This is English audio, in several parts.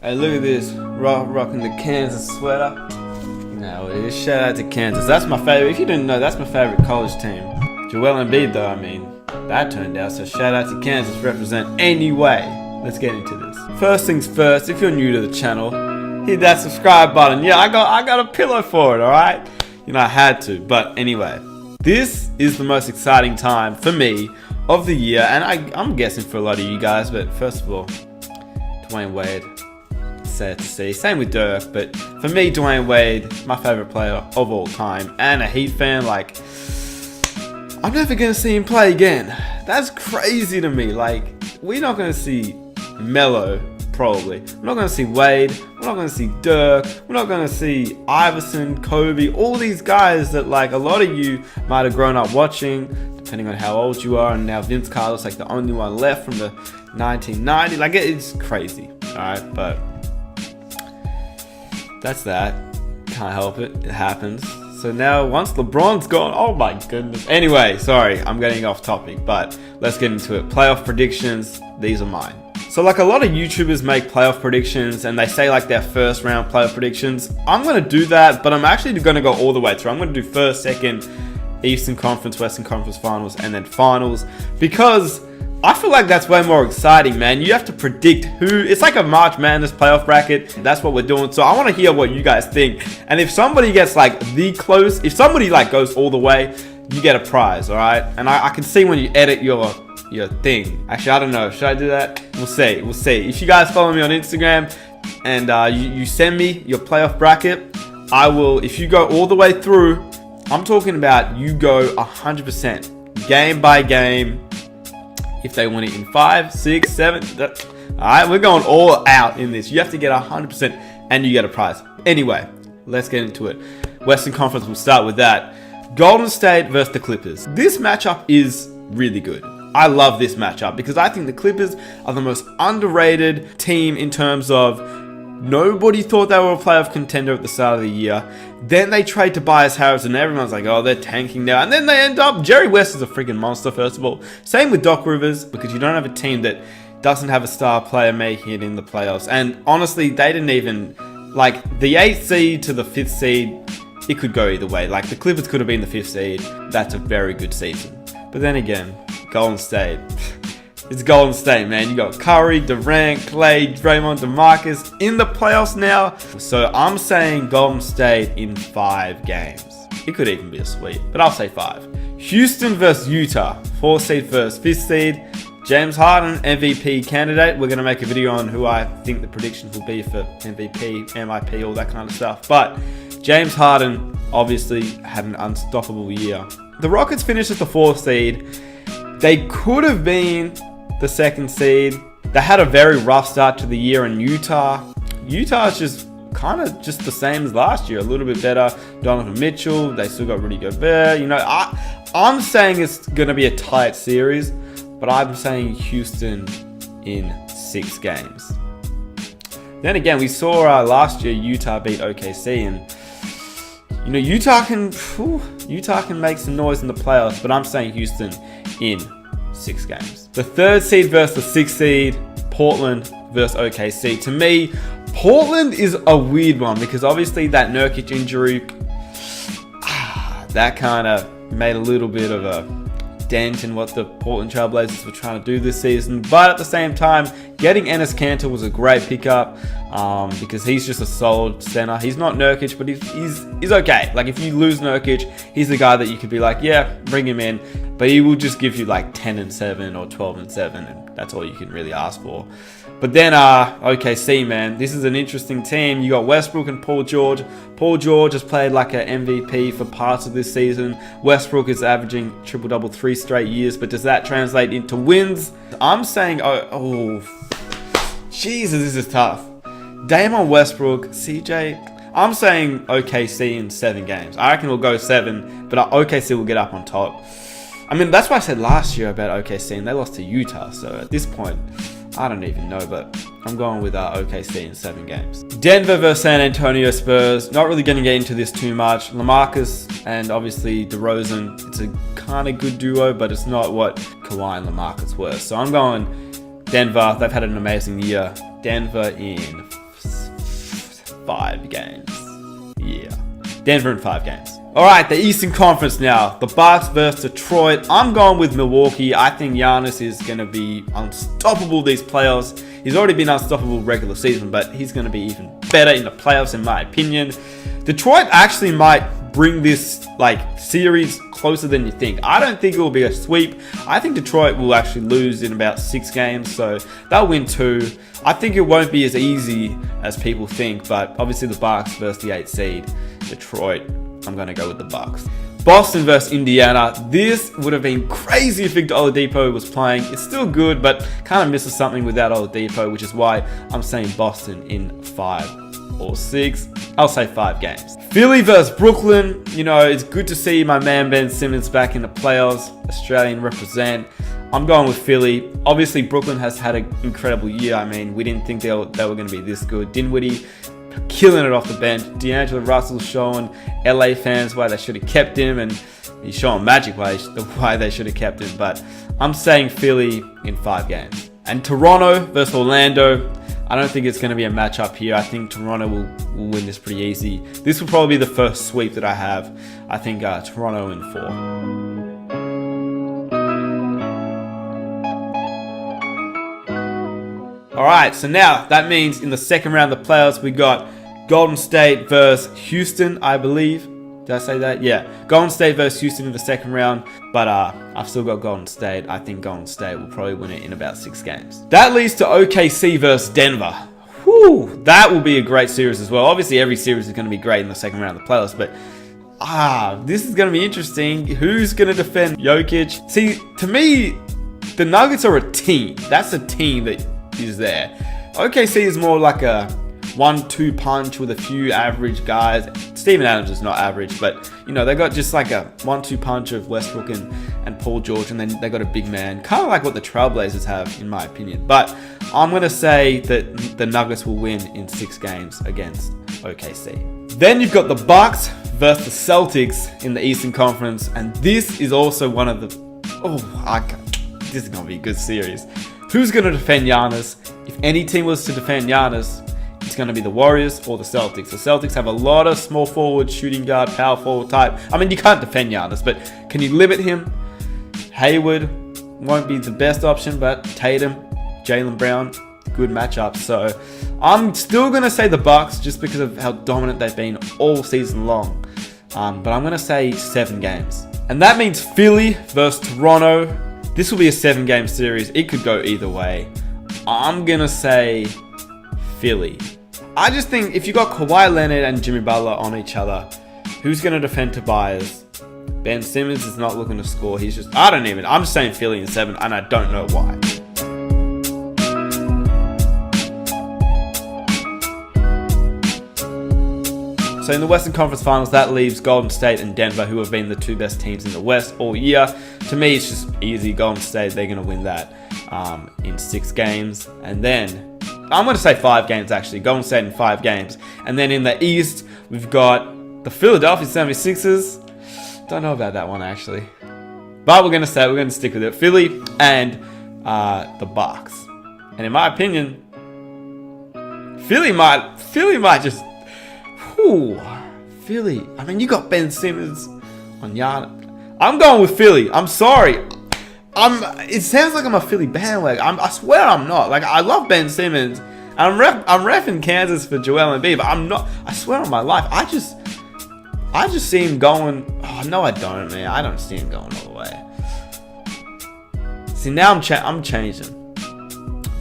Hey, look at this. Rocking the Kansas sweater. No, it is. Shout out to Kansas. That's my favorite. If you didn't know, that's my favorite college team. Joel Embiid, though, I mean, that turned out. So shout out to Kansas. Represent anyway. Let's get into this. First things first, if you're new to the channel, hit that subscribe button. Yeah, I got a pillow for it, alright? You know, I had to. But anyway, this is the most exciting time for me of the year. And I'm guessing for a lot of you guys. But first of all, Dwayne Wade. Sad to see. Same with Dirk, but for me, Dwayne Wade, my favorite player of all time, and a Heat fan. Like, I'm never gonna see him play again. That's crazy to me. Like, we're not gonna see Melo, probably. We're not gonna see Wade. We're not gonna see Dirk. We're not gonna see Iverson, Kobe, all these guys that, like, a lot of you might have grown up watching, depending on how old you are. And now Vince Carter's like the only one left from the 1990s. Like, it's crazy. All right, but that's that. Can't help it. It happens. So now, once LeBron's gone, oh my goodness. Anyway, sorry, I'm getting off topic, but let's get into it. Playoff predictions. These are mine. So, like, a lot of YouTubers make playoff predictions, and they say, like, their first round playoff predictions. I'm going to do that, but I'm actually going to go all the way through. I'm going to do first, second, Eastern Conference, Western Conference Finals, and then Finals, because I feel like that's way more exciting, man. You have to predict who. It's like a March Madness playoff bracket. That's what we're doing. So I want to hear what you guys think. And if somebody gets like if somebody like goes all the way, you get a prize, all right? And I can see when you edit your thing. Actually, I don't know. Should I do that? We'll see. We'll see. If you guys follow me on Instagram and you send me your playoff bracket, I will. If you go all the way through, I'm talking about you go 100%, game by game. If they win it in 5, 6, 7, alright, we're going all out in this. You have to get 100% and you get a prize. Anyway, let's get into it. Western Conference, we'll start with that. Golden State versus the Clippers. This matchup is really good. I love this matchup because I think the Clippers are the most underrated team in terms of nobody thought they were a playoff contender at the start of the year. Then they trade Tobias Harris and everyone's like, oh, they're tanking now. And then they end up, Jerry West is a freaking monster, first of all. Same with Doc Rivers, because you don't have a team that doesn't have a star player making it in the playoffs. And honestly, they didn't even, like, the 8th seed to the 5th seed, it could go either way. Like, the Clippers could have been the 5th seed. That's a very good season. But then again, Golden State. It's Golden State, man. You got Curry, Durant, Clay, Draymond, DeMarcus in the playoffs now. So I'm saying Golden State in 5 games. It could even be a sweep, but I'll say 5. Houston versus Utah. 4th seed versus 5th seed. James Harden, MVP candidate. We're going to make a video on who I think the predictions will be for MVP, MIP, all that kind of stuff. But James Harden obviously had an unstoppable year. The Rockets finished at the 4th seed. They could have been the 2nd seed. They had a very rough start to the year in Utah. Utah is just kind of just the same as last year. A little bit better. Donovan Mitchell. They still got Rudy Gobert. You know, I'm saying it's going to be a tight series, but I'm saying Houston in 6 games. Then again, we saw last year Utah beat OKC, and you know Utah can make some noise in the playoffs, but I'm saying Houston in 6 games. The 3rd seed versus the 6th seed, Portland versus OKC. To me, Portland is a weird one because obviously that Nurkic injury, that kind of made a little bit of a dent in what the Portland Trailblazers were trying to do this season. But at the same time, getting Enes Kanter was a great pickup because he's just a solid center. He's not Nurkic, but he's okay. Like, if you lose Nurkic, he's the guy that you could be like, yeah, bring him in. But he will just give you like 10-7 or 12-7, and that's all you can really ask for. But then OKC, man, this is an interesting team. You got Westbrook and Paul George. Paul George has played like an MVP for parts of this season. Westbrook is averaging triple-double 3 straight years, but does that translate into wins? I'm saying, oh, Jesus, this is tough. Damon Westbrook, CJ, I'm saying OKC in 7 games. I reckon we'll go 7, but OKC will get up on top. I mean, that's what I said last year about OKC, and they lost to Utah. So at this point, I don't even know, but I'm going with OKC in 7 games. Denver versus San Antonio Spurs. Not really going to get into this too much. LaMarcus and obviously DeRozan. It's a kind of good duo, but it's not what Kawhi and LaMarcus were. So I'm going Denver. They've had an amazing year. Denver in 5 games. Yeah. Denver in 5 games. Alright, the Eastern Conference now. The Bucks versus Detroit. I'm going with Milwaukee. I think Giannis is going to be unstoppable these playoffs. He's already been unstoppable regular season, but he's going to be even better in the playoffs in my opinion. Detroit actually might bring this series closer than you think. I don't think it will be a sweep. I think Detroit will actually lose in about 6 games, so they'll win 2. I think it won't be as easy as people think, but obviously the Bucks versus the 8th seed. Detroit, I'm going to go with the Bucks. Boston versus Indiana. This would have been crazy if Victor Oladipo was playing. It's still good, but kind of misses something without Oladipo, which is why I'm saying Boston in 5 or 6. I'll say 5 games. Philly versus Brooklyn. You know, it's good to see my man Ben Simmons back in the playoffs. Australian represent. I'm going with Philly. Obviously, Brooklyn has had an incredible year. I mean, we didn't think they were going to be this good. Dinwiddie killing it off the bench. D'Angelo Russell showing LA fans why they should have kept him, and he's showing Magic why they should have kept him. But I'm saying Philly in 5 games. And Toronto versus Orlando. I don't think it's going to be a matchup here. I think Toronto will win this pretty easy. This will probably be the first sweep that I have. I think Toronto in 4. Alright, so now that means in the second round of the playoffs, we got Golden State versus Houston, I believe. Did I say that? Yeah. Golden State versus Houston in the second round. But I've still got Golden State. I think Golden State will probably win it in about 6 games. That leads to OKC versus Denver. Whew, that will be a great series as well. Obviously, every series is going to be great in the second round of the playoffs. But this is going to be interesting. Who's going to defend Jokic? See, to me, the Nuggets are a team. That's a team that is there. OKC is more like a 1-2 punch with a few average guys. Steven Adams is not average, but you know, they got just like a 1-2 punch of Westbrook and Paul George, and then they got a big man, kind of like what the Trailblazers have in my opinion. But I'm going to say that the Nuggets will win in 6 games against OKC. Then you've got the Bucks versus the Celtics in the Eastern Conference, and this is also one of the this is going to be a good series. Who's going to defend Giannis? If any team was to defend Giannis, it's going to be the Warriors or the Celtics. The Celtics have a lot of small forward, shooting guard, power forward type. I mean, you can't defend Giannis, but can you limit him? Hayward won't be the best option, but Tatum, Jaylen Brown, good matchup. So I'm still going to say the Bucks just because of how dominant they've been all season long. But I'm going to say 7 games. And that means Philly versus Toronto. This will be a 7-game series. It could go either way. I'm going to say Philly. I just think if you got Kawhi Leonard and Jimmy Butler on each other, who's going to defend Tobias? Ben Simmons is not looking to score. I'm just saying Philly in 7, and I don't know why. So in the Western Conference Finals, that leaves Golden State and Denver, who have been the 2 best teams in the West all year. To me, it's just easy. Golden State, they're going to win that in 6 games. And then, I'm going to say 5 games actually. Golden State in 5 games. And then in the East, we've got the Philadelphia 76ers. Don't know about that one actually. But we're going to stick with it. Philly and the Bucks. And in my opinion, Philly might just... Philly. I mean, you got Ben Simmons on Giannis. I'm going with Philly. I'm sorry. It sounds like I'm a Philly bandwagon. I swear I'm not. Like, I love Ben Simmons. And I'm reffing Kansas for Joel Embiid, but I'm not. I swear on my life. I just see him going. Oh no, I don't, man. I don't see him going all the way. See, now I'm changing.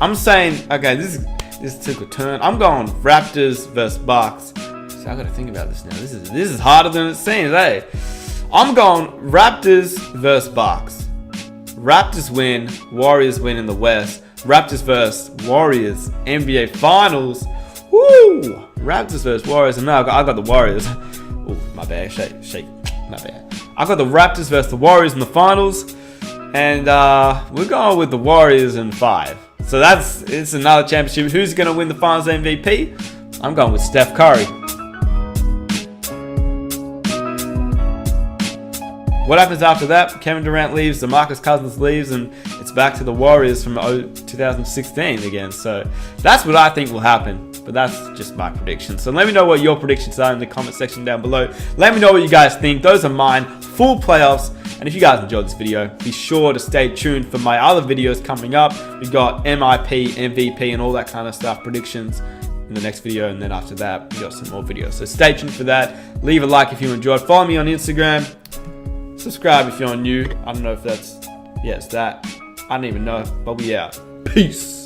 I'm saying, okay, this took a turn. I'm going Raptors versus Bucks. So I gotta think about this now. This is harder than it seems, eh? I'm going Raptors versus Bucks. Raptors win, Warriors win in the West. Raptors versus Warriors, NBA Finals. Woo! Raptors versus Warriors. And now I got the Warriors. Oh, my bad. Shake. My bad. I got the Raptors versus the Warriors in the Finals. And we're going with the Warriors in 5. So it's another championship. Who's gonna win the Finals MVP? I'm going with Steph Curry. What happens after that? Kevin Durant leaves, DeMarcus Cousins leaves, and it's it's back to the Warriors from 2016 again. So that's what I think will happen. But that's just my prediction. So let me know what your predictions are in the comment section down below. Let me know what you guys think. Those are mine. Full playoffs. And if you guys enjoyed this video, be sure to stay tuned for my other videos coming up. We've got MIP, MVP, and all that kind of stuff, predictions in the next video. And then after that, we got some more videos. So stay tuned for that. Leave a like if you enjoyed. Follow me on Instagram. Subscribe if you're new. I don't know if that's, yeah, it's that. I don't even know, but we out. Peace.